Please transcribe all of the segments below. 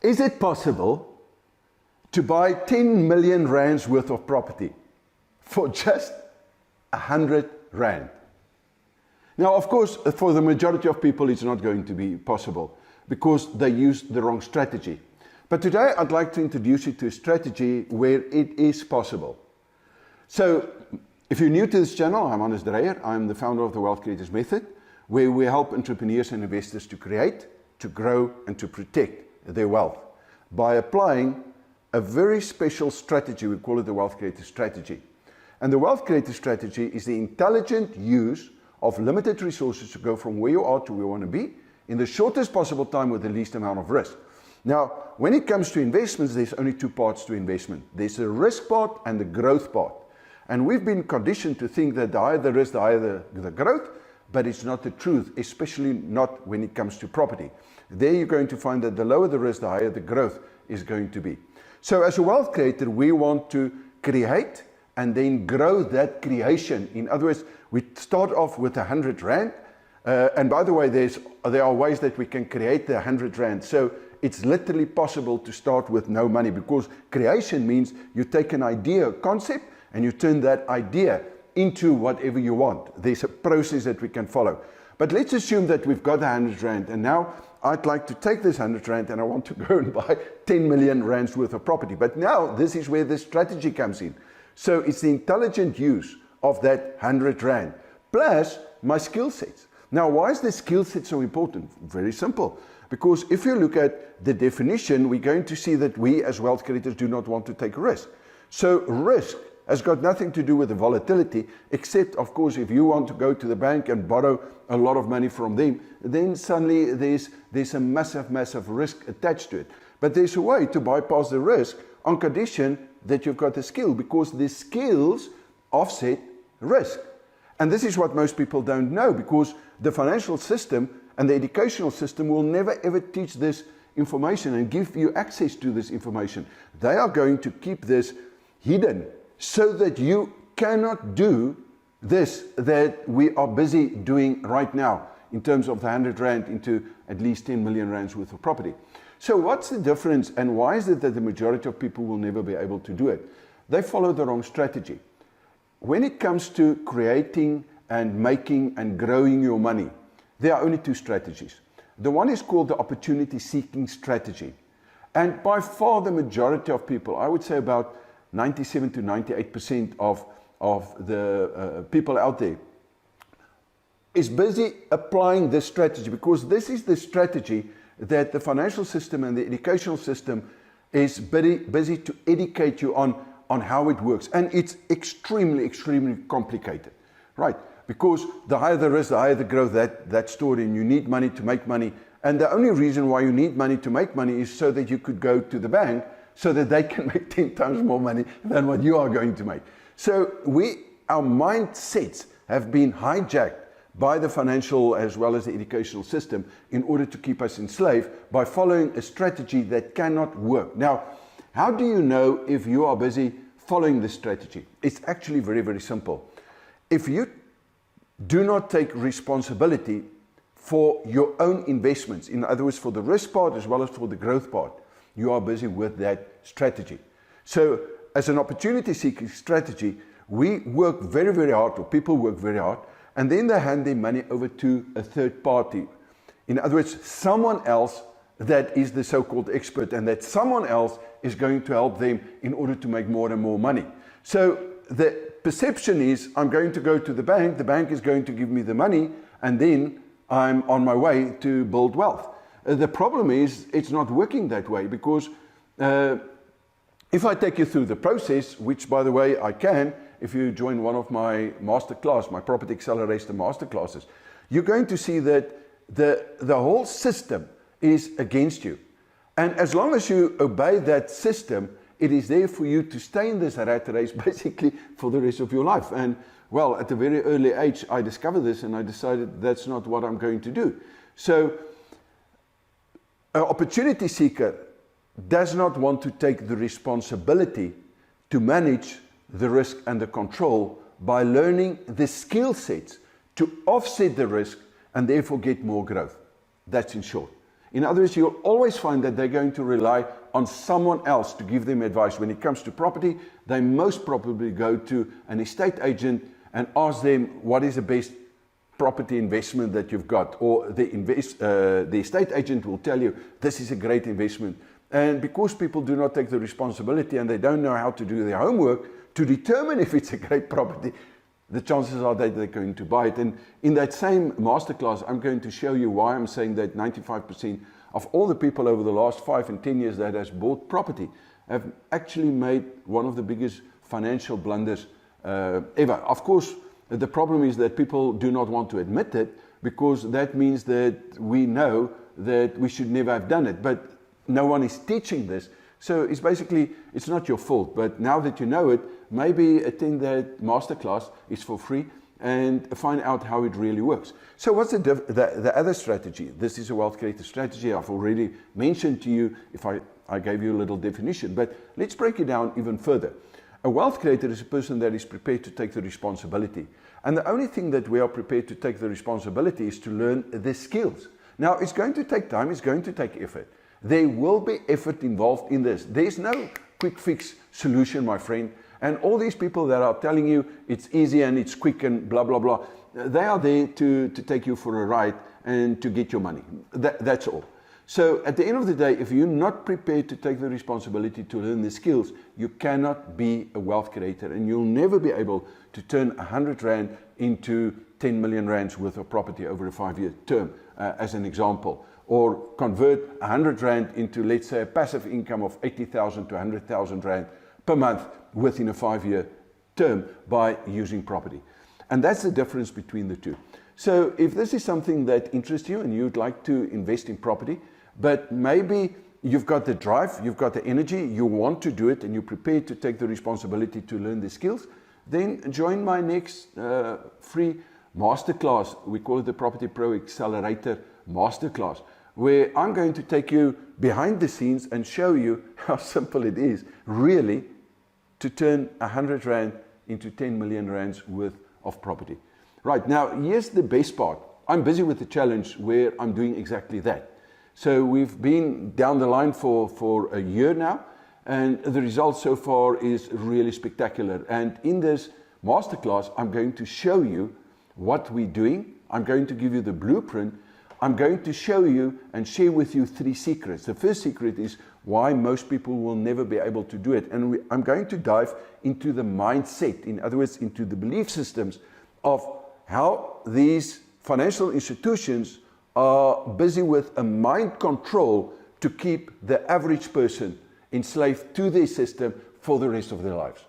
Is it possible to buy 10 million rands worth of property for just 100 rand? Now, of course, for the majority of people, it's not going to be possible because they use the wrong strategy. But today, I'd like to introduce you to a strategy where it is possible. So, if you're new to this channel, I'm Dreyer. I'm the founder of the Wealth Creators Method, where we help entrepreneurs and investors to create, to grow, and to protect their wealth by applying a very special strategy. We call it the Wealth Creator Strategy. And the Wealth Creator Strategy is the intelligent use of limited resources to go from where you are to where you want to be in the shortest possible time with the least amount of risk. Now, when it comes to investments, there's only two parts to investment. There's the risk part and the growth part. And we've been conditioned to think that the higher the risk, the higher the growth, but it's not the truth, especially not when it comes to property. There you're going to find that the lower the risk, the higher the growth is going to be. So as a wealth creator, we want to create and then grow that creation. In other words, we start off with 100 rand. And by the way, there are ways that we can create the 100 rand. So it's literally possible to start with no money, because creation means you take an idea, a concept, and you turn that idea into whatever you want. There's a process that we can follow. But let's assume that we've got 100 rand, and now I'd like to take this 100 rand and I want to go and buy 10 million rands worth of property. But now this is where the strategy comes in. So it's the intelligent use of that 100 rand plus my skill sets. Now, why is the skill set so important? Very simple. Because if you look at the definition, we're going to see that we as wealth creators do not want to take risk. So risk has got nothing to do with the volatility, except, of course, if you want to go to the bank and borrow a lot of money from them, then suddenly there's a massive risk attached to it. But there's a way to bypass the risk on condition that you've got the skill, because the skills offset risk. And this is what most people don't know, because the financial system and the educational system will never ever teach this information and give you access to this information. They are going to keep this hidden so that you cannot do this that we are busy doing right now in terms of the 100 rand into at least 10 million rands worth of property. So what's the difference, and why is it that the majority of people will never be able to do it? They follow the wrong strategy. When it comes to creating and making and growing your money, there are only two strategies. The one is called the opportunity seeking strategy. And by far the majority of people, I would say about 97 to 98% of the people out there is busy applying this strategy, because this is the strategy that the financial system and the educational system is busy to educate you on how it works. And it's extremely complicated, right? Because the higher the risk, the higher the growth, that story, and you need money to make money. And the only reason why you need money to make money is so that you could go to the bank so that they can make 10 times more money than what you are going to make. So our mindsets have been hijacked by the financial as well as the educational system in order to keep us enslaved by following a strategy that cannot work. Now, how do you know if you are busy following this strategy? It's actually very simple. If you do not take responsibility for your own investments, in other words, for the risk part as well as for the growth part, you are busy with that strategy. So as an opportunity seeking strategy, we work very hard, or people work very hard, and then they hand their money over to a third party. In other words, someone else that is the so-called expert, and that someone else is going to help them in order to make more and more money. So the perception is, I'm going to go to the bank is going to give me the money, and then I'm on my way to build wealth. The problem is, it's not working that way, because if I take you through the process, which by the way I can, if you join one of my masterclass, my Property Accelerator masterclasses, you're going to see that the whole system is against you. And as long as you obey that system, it is there for you to stay in this rat race basically for the rest of your life. And well, at a very early age, I discovered this and I decided that's not what I'm going to do. So an opportunity seeker does not want to take the responsibility to manage the risk and the control by learning the skill sets to offset the risk and therefore get more growth. That's in short. In other words, you'll always find that they're going to rely on someone else to give them advice. When it comes to property, they most probably go to an estate agent and ask them what is the best property investment that you've got, or the estate agent will tell you this is a great investment. And because people do not take the responsibility and they don't know how to do their homework to determine if it's a great property, the chances are that they're going to buy it. And in that same masterclass, I'm going to show you why I'm saying that 95% of all the people over the last 5 and 10 years that has bought property have actually made one of the biggest financial blunders ever. Of course, the problem is that people do not want to admit it, because that means that we know that we should never have done it. But no one is teaching this. So it's basically, it's not your fault. But now that you know it, maybe attend that masterclass. It's for free, and find out how it really works. So what's the other strategy? This is a wealth creator strategy. I've already mentioned to you if I gave you a little definition. But let's break it down even further. A wealth creator is a person that is prepared to take the responsibility. And the only thing that we are prepared to take the responsibility is to learn the skills. Now, it's going to take time. It's going to take effort. There will be effort involved in this. There's no quick fix solution, my friend. And all these people that are telling you it's easy and it's quick and blah, blah, blah, they are there to take you for a ride and to get your money. That's all. So at the end of the day, if you're not prepared to take the responsibility to learn the skills, you cannot be a wealth creator, and you'll never be able to turn 100 Rand into 10 million Rands worth of property over a 5-year term, as an example. Or convert 100 Rand into, let's say, a passive income of 80,000 to 100,000 Rand per month within a 5-year term by using property. And that's the difference between the two. So if this is something that interests you and you'd like to invest in property, but maybe you've got the drive, you've got the energy, you want to do it, and you're prepared to take the responsibility to learn the skills, then join my next free masterclass. We call it the Property Pro Accelerator Masterclass, where I'm going to take you behind the scenes and show you how simple it is, really, to turn 100 Rand into 10 million Rands worth of property. Right, now, here's the best part. I'm busy with the challenge where I'm doing exactly that. So we've been down the line for a year now, and the result so far is really spectacular. And in this masterclass, I'm going to show you what we're doing. I'm going to give you the blueprint. I'm going to show you and share with you 3 secrets. The first secret is why most people will never be able to do it. And I'm going to dive into the mindset, in other words, into the belief systems of how these financial institutions are busy with a mind control to keep the average person enslaved to their system for the rest of their lives.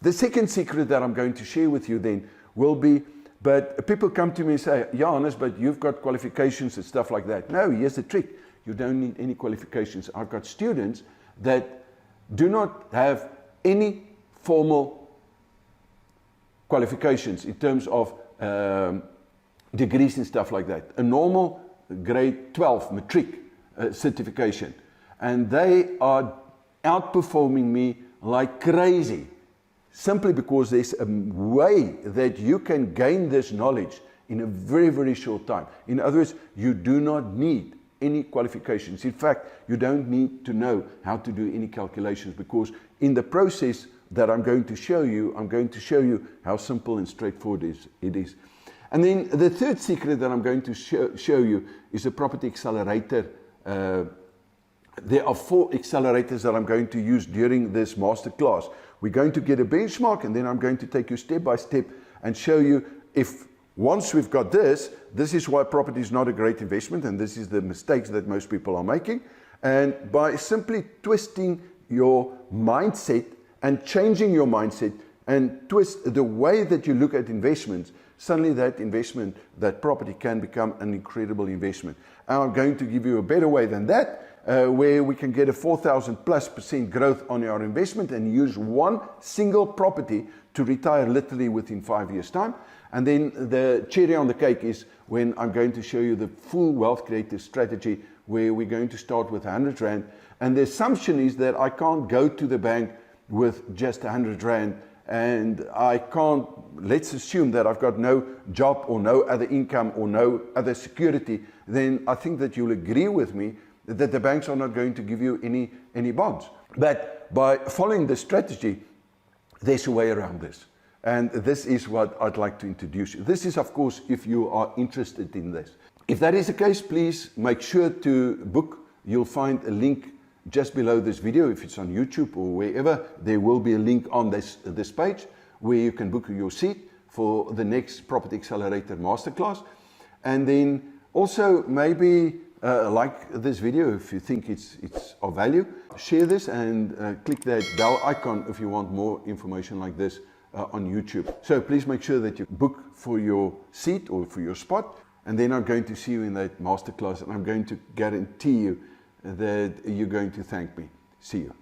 The second secret that I'm going to share with you then will be, but people come to me and say, Johannes, but you've got qualifications and stuff like that. No, here's the trick. You don't need any qualifications. I've got students that do not have any formal qualifications in terms of degrees and stuff like that. A normal grade 12 matric certification. And they are outperforming me like crazy, simply because there's a way that you can gain this knowledge in a very, very short time. In other words, you do not need any qualifications. In fact, you don't need to know how to do any calculations, because in the process that I'm going to show you, I'm going to show you how simple and straightforward it is. And then the third secret that I'm going to show you is a property accelerator. There are 4 accelerators that I'm going to use during this masterclass. We're going to get a benchmark, and then I'm going to take you step by step and show you if once we've got this is why property is not a great investment, and this is the mistakes that most people are making. And by simply twisting your mindset and changing your mindset and twist the way that you look at investments, suddenly that investment, that property can become an incredible investment. And I'm going to give you a better way than that, where we can get a 4,000+% growth on our investment and use one single property to retire literally within 5 years' time. And then the cherry on the cake is when I'm going to show you the full wealth creator strategy, where we're going to start with 100 Rand. And the assumption is that I can't go to the bank with just 100 Rand and I can't, let's assume that I've got no job or no other income or no other security, then I think that you'll agree with me that the banks are not going to give you any bonds. But by following this strategy, there's a way around this. And this is what I'd like to introduce you. This is, of course, if you are interested in this. If that is the case, please make sure to book. You'll find a link just below this video. If it's on YouTube or wherever, there will be a link on this page where you can book your seat for the next Property Accelerator Masterclass. And then also maybe like this video if you think it's of value. Share this and click that bell icon if you want more information like this on YouTube. So please make sure that you book for your seat or for your spot, and then I'm going to see you in that masterclass, and I'm going to guarantee you that you're going to thank me. See you.